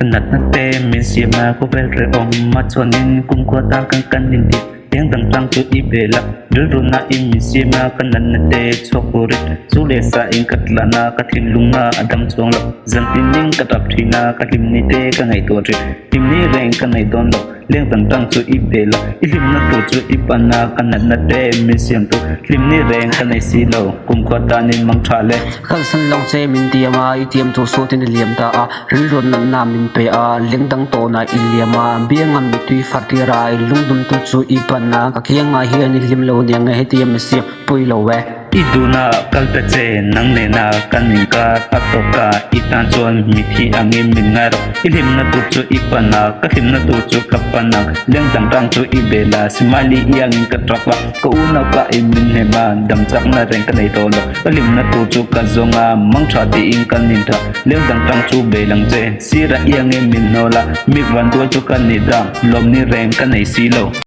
nát nát tê mình xia mà có vẻ rẻ ông mà cho nên cũng có ta căng căng nhìn đi tiếng đằng trăng tôi đi về lạc đứa rồi na im mình xia mà cái nát nát tê cho cô rít dù để sa in cắt là na cắt hình lung na adam chuang lộc dân tin ninh cắt đập thì na cắt hình ni tê cái ngày tuổi rít hình ni rèn cái ngày đón lộc liên đằng trăng tôi đi về lạc lim na tôi cho ipan na cái nát nát tê mình xiêm tôi lim ni rèn cái ngày xì lầu cũng có ta nên mang trả lệ khăn sân lòng che mình tiêm tiêm thu số tiền liềm ta rừng rộn nằm nằm mình pe liên đăng tổ na liềm biếng ngắm bị tùy phát đi ra lung đun tu chú ipan na các hiang hiền liềm lâu nhang ngay tiêm xiêm pui lâu ve iduna kaltache nang nena kaninka patoka itan chon mithi angi mingar ilim na tu chu ipana kalim na tu chu kapana leng dang rang chu ibela simali yang katrakwa ko una ka imin hema dam chak na reng kanai to lo kalim na tu chu kazonga mangtha ti in kaninta leng dang rang chu belang che sira yang min nola mi van tu chu kanida lom ni reng kanai silo